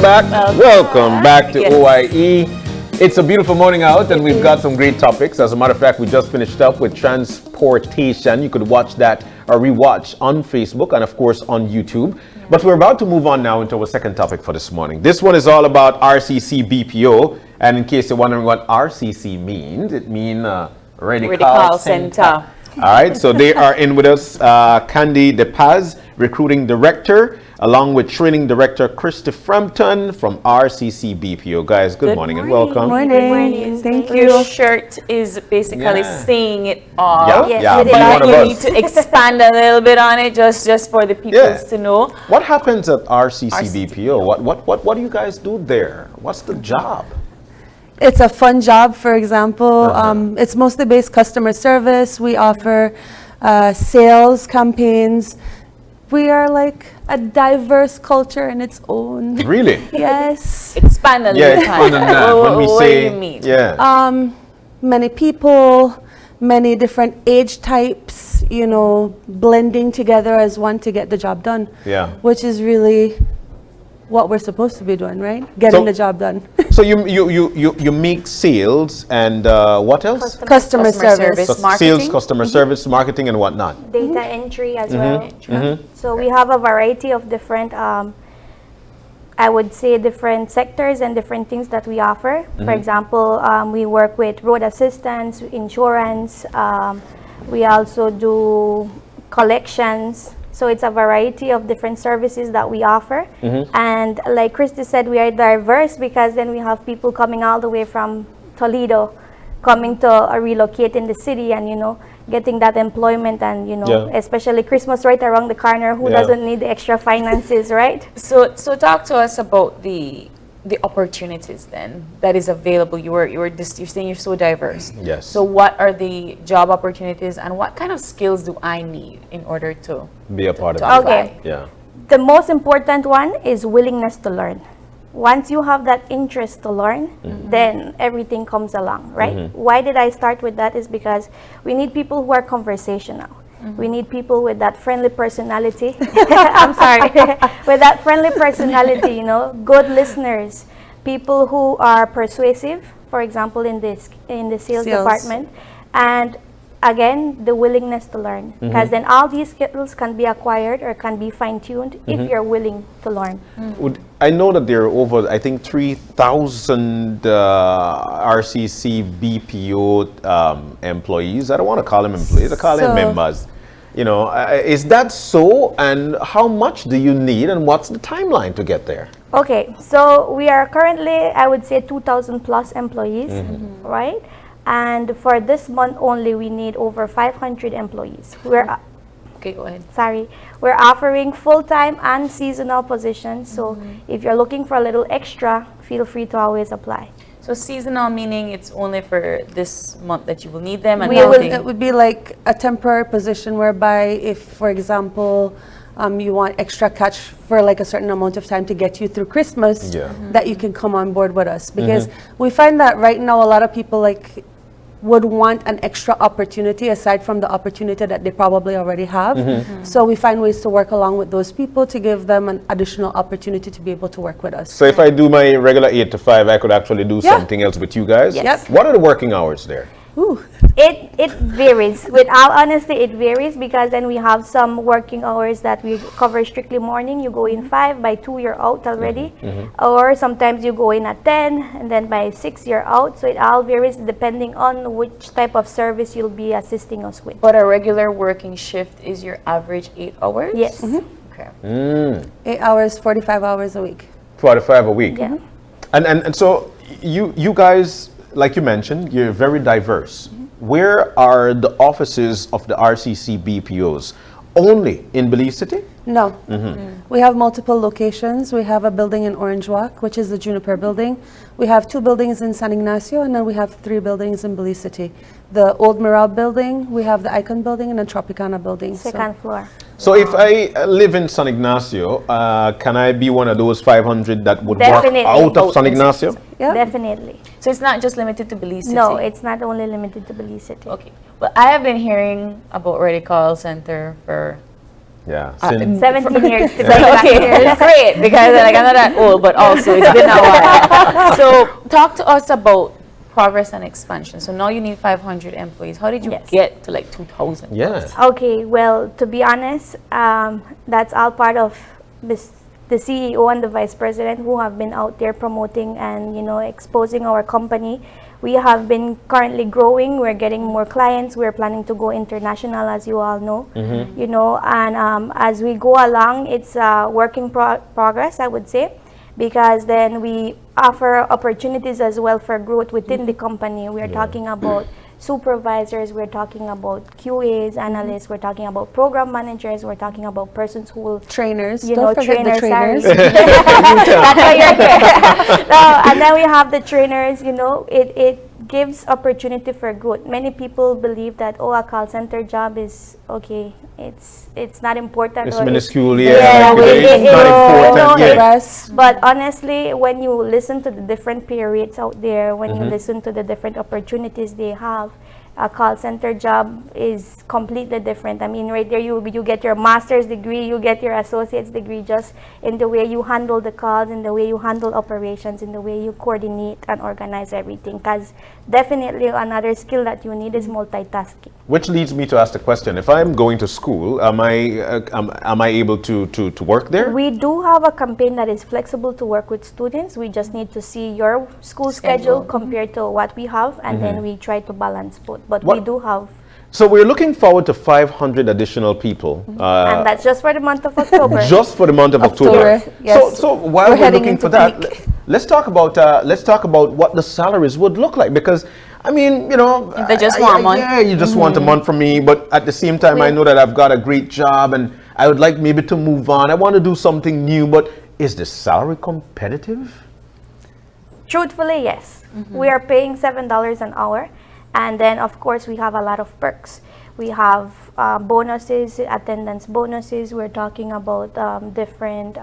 back. Welcome back to OIE. It's a beautiful morning out and we've got some great topics. As a matter of fact, we just finished up with transportation. You could watch that or rewatch on Facebook and of course on YouTube. But we're about to move on now into our second topic for this morning. This one is all about RCC BPO. And in case you're wondering what RCC means, it means Ready Call Center. All right, so they are in with us, Kanndy DePaz, Recruiting Director, along with Training Director Kristy Frampton from RCC BPO. Guys, good morning and welcome. Good morning. Thank you. Your shirt is basically saying it all. But you need to expand a little bit on it just for the people to know. What happens at RCC BPO? What do you guys do there? What's the job? It's a fun job, for example. It's mostly based customer service. We offer sales campaigns. We are like a diverse culture in its own. Really? Yes. Expand a little. Expand on that. When we what say, do you mean? Many people, many different age types, you know, blending together as one to get the job done. Yeah. Which is really what we're supposed to be doing, right? Getting the job done. So you make sales and what else? Customer service. Sales, customer service, marketing, and whatnot. Data entry as well. So we have a variety of different, I would say, different sectors and different things that we offer. For example, we work with road assistance, insurance. We also do collections. So it's a variety of different services that we offer. And like Kristy said, we are diverse because then we have people coming all the way from Toledo, coming to relocate in the city and, you know, getting that employment and, you know, especially Christmas right around the corner, who doesn't need the extra finances, right? So talk to us about the opportunities then that is available. You're saying you're so diverse. Yes. So what are the job opportunities and what kind of skills do I need in order to be a part of it? Okay. Yeah. The most important one is willingness to learn. Once you have that interest to learn, then everything comes along, right? Why did I start with that is because we need people who are conversational. We need people with that friendly personality. I'm sorry. With that friendly personality, you know, good listeners, people who are persuasive, for example, in the sales department, and again, the willingness to learn. Because then all these skills can be acquired or can be fine-tuned if you're willing to learn. I know that there are over, I think, 3,000 RCC BPO employees. I don't want to call them employees, I call them members. You know, is that so? And how much do you need and what's the timeline to get there? Okay, so we are currently, I would say, 2,000 plus employees, right? And for this month only, we need over 500 employees. Okay, go ahead. Sorry. We're offering full-time and seasonal positions. So if you're looking for a little extra, feel free to always apply. So seasonal meaning it's only for this month that you will need them? And it would be like a temporary position whereby if, for example, you want extra catch for like a certain amount of time to get you through Christmas, that you can come on board with us. Because we find that right now a lot of people like would want an extra opportunity aside from the opportunity that they probably already have. So we find ways to work along with those people to give them an additional opportunity to be able to work with us. So if I do my regular 8 to 5, I could actually do something else with you guys? Yes. What are the working hours there? It varies. With all honesty, it varies because then we have some working hours that we cover strictly morning. You go in 5, by 2 you're out already. Or sometimes you go in at 10 and then by 6 you're out. So it all varies depending on which type of service you'll be assisting us with. But a regular working shift is your average 8 hours? Yes. Okay. 8 hours, 45 hours a week. 45 a week? Yeah. And so you guys, like you mentioned, you're very diverse. Where are the offices of the RCC BPOs? Only in Belize City? No. We have multiple locations. We have a building in Orange Walk, which is the Juniper building. We have 2 buildings in San Ignacio, and then we have 3 buildings in Belize City. The Old Miral building, we have the Icon building, and the Tropicana building. Second floor. So if I live in San Ignacio, can I be one of those 500 that would work out of San Ignacio? Yeah. Definitely. So it's not just limited to Belize City? No, it's not only limited to Belize City. Okay. Well, I have been hearing about Ready Call Center for Yeah. 17 years to be Okay, great, because like, I'm not that old, but also it's been a while. So talk to us about progress and expansion. So now you need 500 employees. How did you Yes. get to like 2,000? Yeah. Okay, well, to be honest, that's all part of the CEO and the vice president who have been out there promoting and, you know, exposing our company. We have been currently growing. We're getting more clients. We're planning to go international, as you all know. You know, and as we go along, it's a working progress, I would say, because then we offer opportunities as well for growth within the company. We're talking about supervisors, we're talking about QAs, analysts, we're talking about program managers, we're talking about persons who will Trainers. you Don't know, forget the trainers. That's why you're here. No, and then we have the trainers, you know, it gives opportunity for growth. Many people believe that, oh, a call center job is okay, it's not important. It's or minuscule, yeah, it's not important. no, Yeah. but honestly, when you listen to the different pay rates out there, when you listen to the different opportunities they have, a call center job is completely different. I mean, right there, you get your master's degree, you get your associate's degree just in the way you handle the calls, in the way you handle operations, in the way you coordinate and organize everything. Because definitely another skill that you need is multitasking. Which leads me to ask the question: if I'm going to school, am I able to work there? We do have a campaign that is flexible to work with students. We just need to see your school schedule compared to what we have, and then we try to balance both. But we do have. So we're looking forward to 500 additional people. And that's just for the month of October. Just for the month of October. Yes. So while we're looking for that, let's talk about what the salaries would look like, because I mean, you know, They just want a month. Yeah, you just want a month from me, but at the same time, I know that I've got a great job and I would like maybe to move on. I want to do something new, but is the salary competitive? Truthfully, yes. We are paying $7 an hour. And then, of course, we have a lot of perks. We have bonuses, attendance bonuses. We're talking about different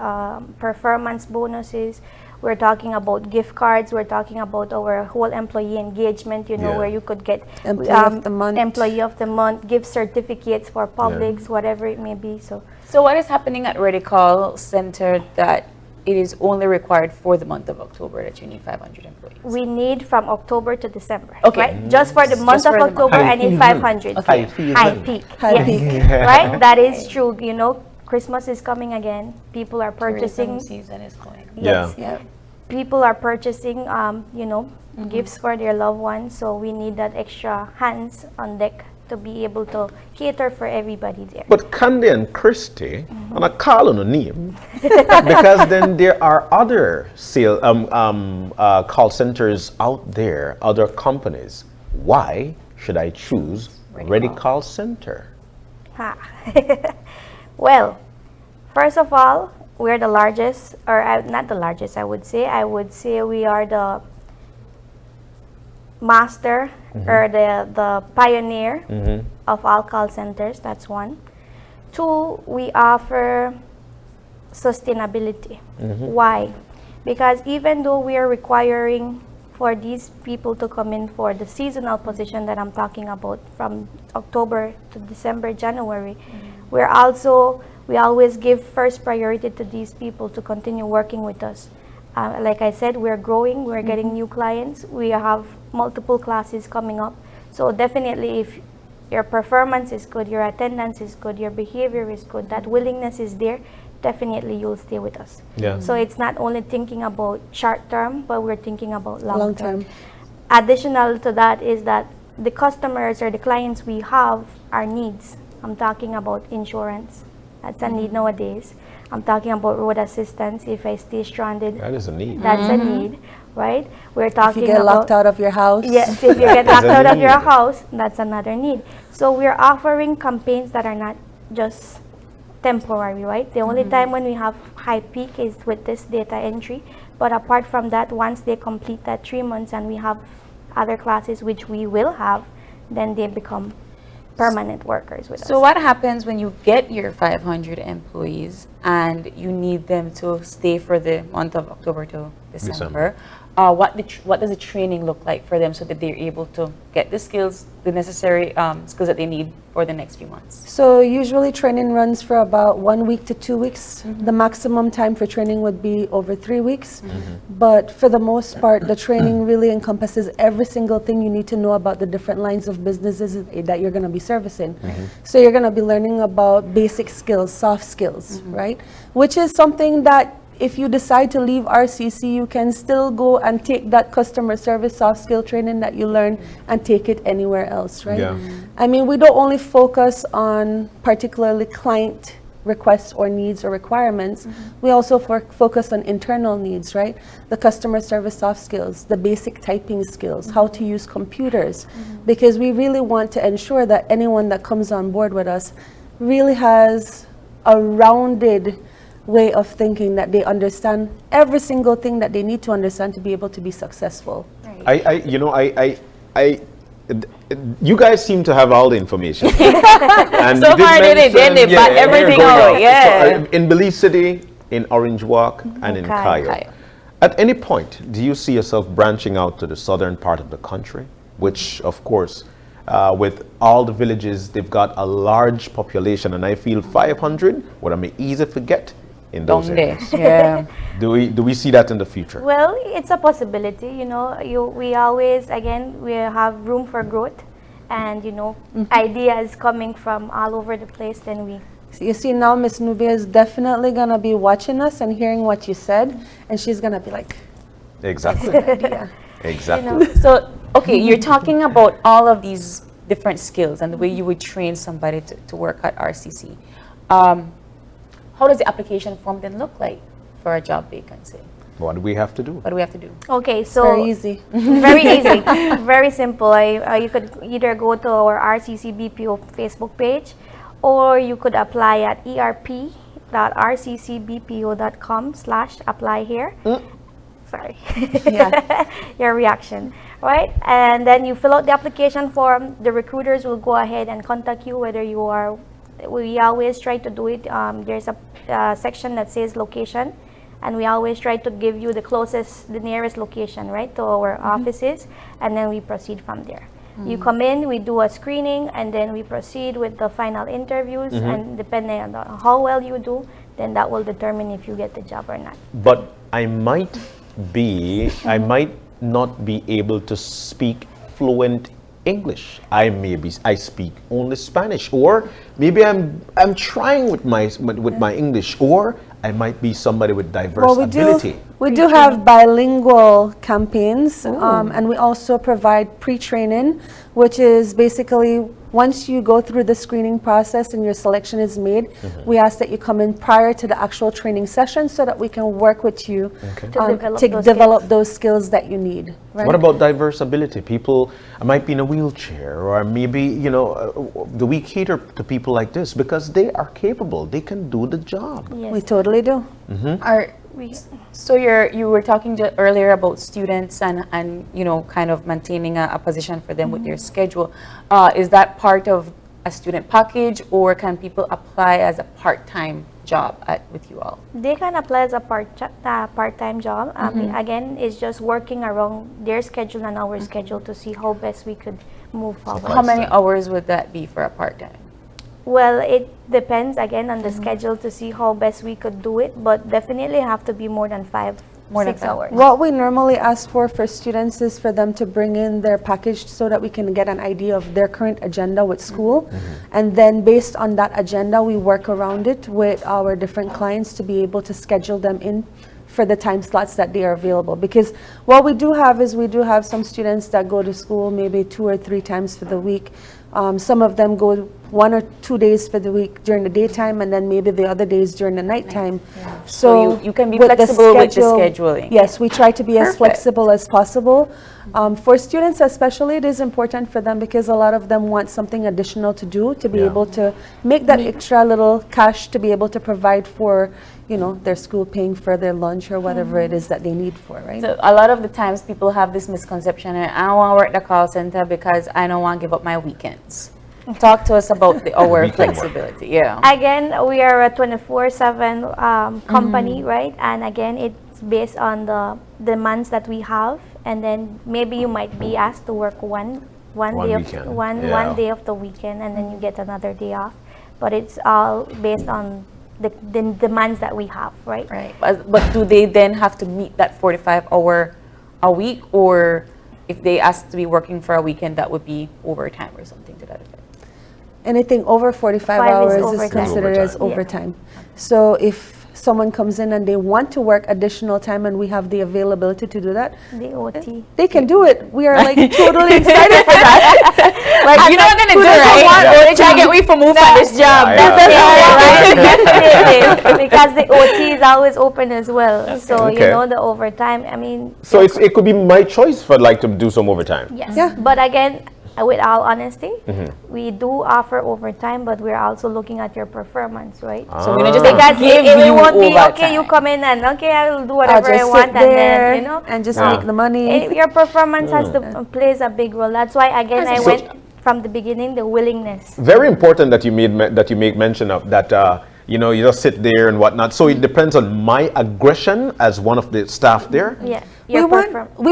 performance bonuses. We're talking about gift cards. We're talking about our whole employee engagement, you know, where you could get Employee of the month, gift certificates for Publix, whatever it may be. So what is happening at Ready Call Center that it is only required for the month of October that you need 500 employees? we need from October to December. Okay. Right? Just for the month Just of for the October, month. I need 500. High season. High peak. High Yes. peak. Right? That is true. You know, Christmas is coming again. People are purchasing. Tourism season is going. Yes. Yeah. People are purchasing, you know, gifts for their loved ones. So we need that extra hands on deck to be able to cater for everybody there. But Kanndy and Kristy, on a call on a name, because then there are other call centers out there, other companies. Why should I choose Ready Call Center? Ha. Well, first of all, we're the largest, or not the largest, I would say we are the master or the pioneer of all call centers. That's one. Two, we offer sustainability. Why? Because even though we are requiring for these people to come in for the seasonal position that I'm talking about from October to December, January, we always give first priority to these people to continue working with us. Like I said, we're growing, we're getting new clients, we have multiple classes coming up. So definitely if your performance is good, your attendance is good, your behavior is good, that willingness is there, definitely you'll stay with us. Yeah. So it's not only thinking about short term, but we're thinking about long term. Long-term. Additional to that is that the customers or the clients we have are needs. I'm talking about insurance. That's a need nowadays. I'm talking about road assistance. If I stay stranded, That is a need. that's a need, right? We're talking If you get about locked out of your house. yes, if you get locked That's a out of your need. house, that's another need. So we're offering campaigns that are not just temporary, right? The only time when we have high peak is with this data entry. But apart from that, once they complete that 3 months and we have other classes which we will have, then they become permanent workers with us. So what happens when you get your 500 employees and you need them to stay for the month of October to December? what does the training look like for them so that they're able to get the skills, the necessary skills that they need for the next few months? So usually training runs for about 1 week to 2 weeks. The maximum time for training would be over 3 weeks. But for the most part, the training really encompasses every single thing you need to know about the different lines of businesses that you're going to be servicing. So you're going to be learning about basic skills, soft skills, right? Which is something that if you decide to leave RCC, you can still go and take that customer service soft skill training that you learn and take it anywhere else, right? Yeah. I mean, we don't only focus on particularly client requests or needs or requirements. We also focus on internal needs, right? The customer service soft skills, the basic typing skills, how to use computers, because we really want to ensure that anyone that comes on board with us really has a rounded way of thinking, that they understand every single thing that they need to understand to be able to be successful. You guys seem to have all the information. And So far, they bought everything out. Yeah. So, in Belize City, in Orange Walk, and in Cayo. At any point, do you see yourself branching out to the southern part of the country, which, of course, with all the villages, they've got a large population, and I feel 500 would be easy to get in those areas. Yeah. Do we see that in the future? Well, it's a possibility, we always, again, we have room for growth, and, ideas coming from all over the place, then we... So you see now Miss Nubia is definitely going to be watching us and hearing what you said, and she's going to be like, Exactly. yeah. Exactly. So, okay, you're talking about all of these different skills and the way you would train somebody to work at RCC. How does the application form then look like for a job vacancy? What do we have to do? What do we have to do? Okay, so... Very easy. Very easy, very simple. You could either go to our RCC BPO Facebook page, or you could apply at erp.rccbpo.com/apply here. Sorry. Yeah. Your reaction, right? And then you fill out the application form. The recruiters will go ahead and contact you, whether you are... We always try to do it. There's a section that says location, and we always try to give you the nearest location, right, to our offices, and then we proceed from there. You come in, we do a screening, and then we proceed with the final interviews, and depending on how well you do, then that will determine if you get the job or not. But I might not be able to speak fluent English. I speak only Spanish, or maybe I'm trying with my English, or I might be somebody with diverse ability. We do have bilingual campaigns, and we also provide pre-training, which is basically once you go through the screening process and your selection is made, we ask that you come in prior to the actual training session so that we can work with you to develop those skills that you need. Right? What about diverse ability? People might be in a wheelchair, or maybe, do we cater to people like this because they are capable, they can do the job? Yes. We totally do. So you were talking earlier about students and kind of maintaining a position for them with their schedule. Is that part of a student package, or can people apply as a part-time job with you all? They can apply as a part-time job. Again, it's just working around their schedule and our schedule to see how best we could move forward. How many hours would that be for a part-time? Well, it depends again on the schedule to see how best we could do it, but definitely have to be more than 6 hours. What we normally ask for students is for them to bring in their package so that we can get an idea of their current agenda with school. And then based on that agenda, we work around it with our different clients to be able to schedule them in for the time slots that they are available. Because what we do have is we do have some students that go to school maybe 2 or 3 times for the week. Some of them go 1 or 2 days for the week during the daytime, and then maybe the other days during the nighttime. Yeah. So you can be flexible with the scheduling. Yes, we try to be as flexible as possible. For students especially, it is important for them because a lot of them want something additional to do to be able to make that extra little cash to be able to provide for their school, paying for their lunch or whatever it is that they need for, right? So a lot of the times people have this misconception, I don't want to work the call center because I don't want to give up my weekends. Talk to us about the hour flexibility. Yeah. Again, we are a 24/7 company, right? And again, it's based on the demands that we have, and then maybe you might be asked to work one day of the weekend, and then you get another day off. But it's all based on the demands that we have, right? Right. But do they then have to meet that 45-hour a week, or if they ask to be working for a weekend, that would be overtime or something to that effect? Anything over 45 hours is overtime. considered as overtime. So if someone comes in and they want to work additional time and we have the availability to do that, The OT. they can do it. We are like totally excited for that. Like, you know what I'm gonna do, right? They try to get me from move on this job. Definitely, because the OT is always open as well. So you know, the overtime. I mean, So it could be my choice for like to do some overtime. yes. Yeah. But again, with all honesty, we do offer overtime, but we're also looking at your performance, right? So we're not just Because give it you won't be overtime. okay. You come in and okay, I will do I'll whatever I just want, sit and there then you know, and just make the money. your performance has to plays a big role. That's why again I went from the beginning, the willingness. Very important that you make mention of that. You know, you just sit there and whatnot. So it depends on my aggression as one of the staff there. Yeah, We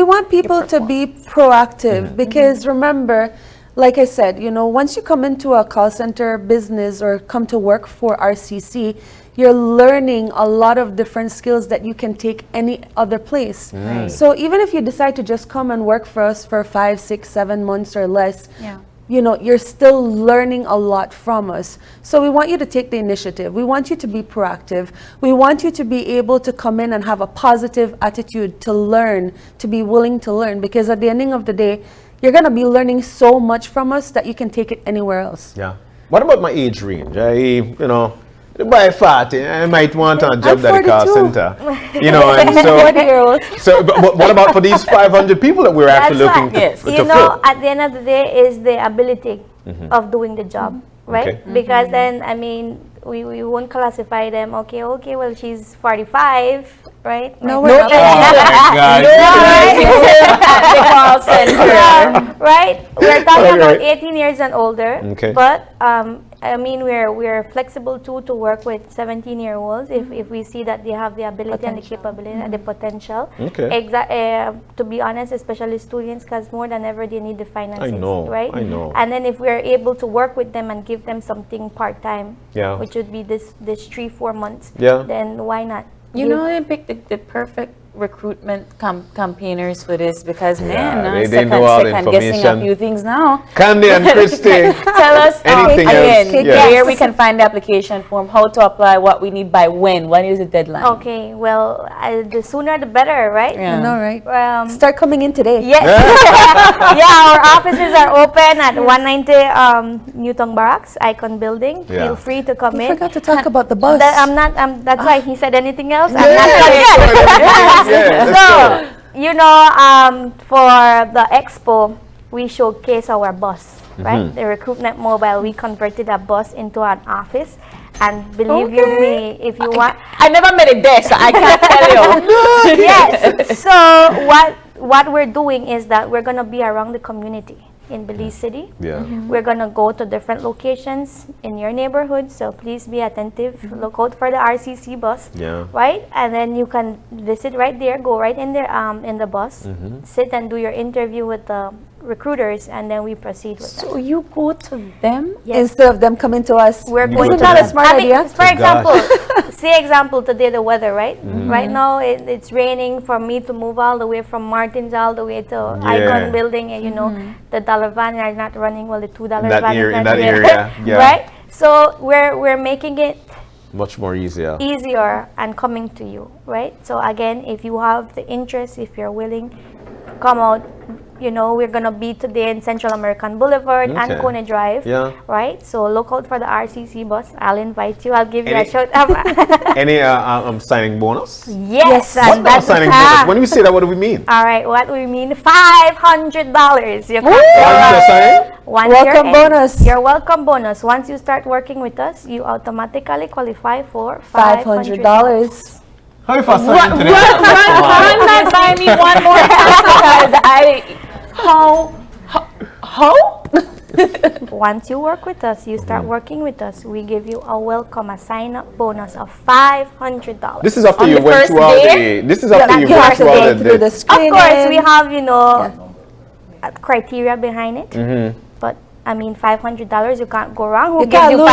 want people to be proactive because remember, like I said, you know, once you come into a call center business or come to work for RCC, you're learning a lot of different skills that you can take any other place. So even if you decide to just come and work for us for 5, 6, 7 months or less, you know, you're still learning a lot from us. So we want you to take the initiative. We want you to be proactive. We want you to be able to come in and have a positive attitude to learn, to be willing to learn, because at the ending of the day, you're going to be learning so much from us that you can take it anywhere else. Yeah. What about my age range? You know, by 40, I might want a job at the call center. You know, and but what about for these 500 people that we're actually looking to you know, at the end of the day is the ability of doing the job, right? Because then, I mean, we won't classify them, okay, well, she's 45, right? No, we're not. Right? We're talking about 18 years and older. But I mean, we're flexible too to work with 17-year-olds if we see that they have the ability and the capability and the potential. To be honest, especially students, because more than ever they need the finances, right? I know. And then if we're able to work with them and give them something part-time, which would be this 3-4 months, then why not? You know, they picked the perfect recruitment campaigners for this because, man, they know all the second guessing a information. few things now. Kanndy and Kristy, Tell us anything else? again where we can find the application form, how to apply, what we need by when is the deadline? Okay, well, the sooner the better, right? I know, right? Start coming in today. Yes. Our offices are open at 190 Newton Barracks, Icon Building. Feel free to come in. I forgot to talk about the bus. That's why he said anything else. I'm not forget. So, you know, for the expo, we showcase our bus, right? The Recruitment Mobile, we converted a bus into an office. And believe you me, if you want... I never met it there, so I can't tell you. Yes. So, what we're doing is that we're going to be around the community in Belize City. We're going to go to different locations in your neighborhood, so please be attentive. Look out for the RCC bus, right? And then you can visit right there, go right in there in the bus, sit and do your interview with the recruiters, and then we proceed with that. So you go to them? Instead of them coming to us. Isn't that a smart idea? For example, say example today the weather, right? Right now it's raining. For me to move all the way from Martins all the way to Icon Building, and you know the dollar van are not running. Well, the $2 van is not in that area, right? So we're making it much more easier and coming to you, right? So again, if you have the interest, if you're willing, come out. You know, we're going to be today in Central American Boulevard and Kone Drive, right? So look out for the RCC bus. I'll invite you. I'll give you a shout out. Any signing bonus? Yes. What about signing bonus? When we say that, what do we mean? All right, what we mean, $500. You welcome bonus. Your welcome bonus. Once you start working with us, you automatically qualify for $500. How if I sign today? Run that by me one more time because how? Once you work with us, you start working with us, we give you a welcome, a sign-up bonus of $500. This is after On you the went first through all day? the. This is after you You went have to through all go through the Of screening. course, we have, a criteria behind it. But I mean, $500, you can't go wrong. Who You gives can't you lose.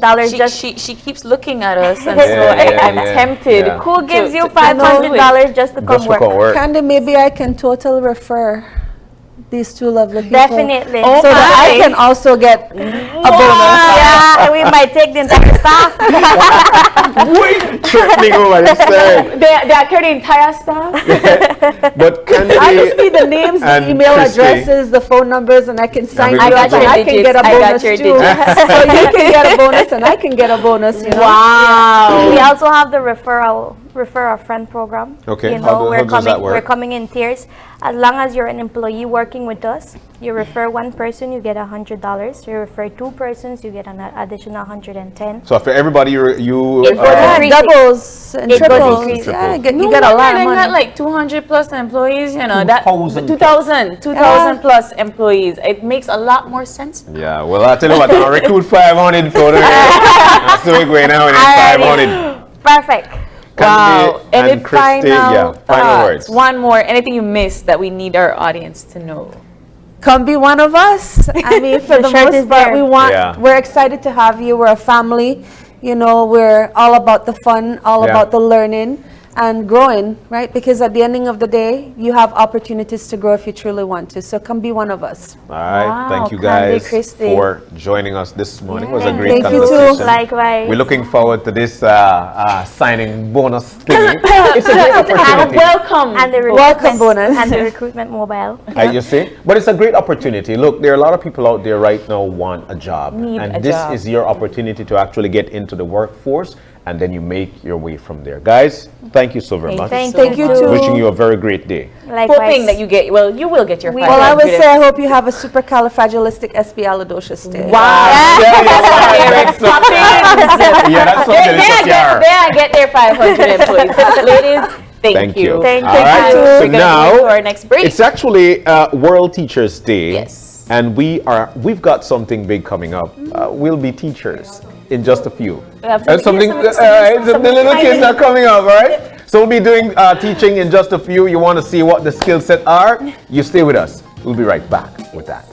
$500 just? She keeps looking at us, and Yeah, so yeah, I'm yeah, tempted. yeah. Who gives you to $500 just to come Just work? for work. Kanndy, maybe I can total refer these two lovely people. Definitely. Oh, So that I my. can also get a bonus. Yeah, and we might take the entire staff. Wait, tripping over this thing. They are carrying entire staff. But Kanndy, I just need the names, the and email Kristy. addresses, the phone numbers, and I can sign you I up got and your I can get a digits. I got bonus your too. digits. So you can get a bonus and I can get a bonus, you know. Wow. We also have the refer a friend program. Okay, You how know, does that work? we're coming in tiers. As long as you're an employee working with us, you refer one person, you get $100. You refer two persons, you get an additional $110. So for everybody, you It goes Yeah, increasing. doubles and It goes triples. increasing. Yeah, Triples. you get a lot of They got money. like 200 plus employees, that 2,000 2,000 plus employees. It makes a lot more sense. Yeah, well, I tell you what, I'll recruit 500 for the. So we're going out with 500. Perfect. Wow. Kanndy And and if Kristy, yeah, final words. One more. Anything you missed that we need our audience to know? Come be one of us. I mean, for the shirt is most part, there. Yeah. we're excited to have you. We're a family. We're all about the fun, all Yeah. about the learning and growing, right? Because at the ending of the day, you have opportunities to grow if you truly want to. So come be one of us. All right, Wow, thank you Kanndy, guys Kristy. for joining us this morning. It was a great Thank you too. conversation. Likewise. We're looking forward to this signing bonus thing. It's a great And opportunity. welcome. And the Welcome bonus. and the recruitment mobile. You see? But it's a great opportunity. Look, there are a lot of people out there right now want a job. Need and a this job. is your opportunity to actually get into the workforce and then you make your way from there. Guys, thank you so very much. Thank you too. Wishing you a very great day. Likewise. Hoping that you will get your Well, I would 500. say I hope you have a supercalifragilisticexpialidocious day. Wow. That's something. Yeah, that's something. They get their 500 employees. Ladies, thank you. Thank All you. right, We're so gonna go now to our next break. it's actually World Teachers Day. Yes. And we've got something big coming up. We'll be teachers in just a few. We have And some- something, some the little kids exciting- are coming up, all right? So we'll be doing teaching in just a few. You want to see what the skill set are? You stay with us. We'll be right back with that.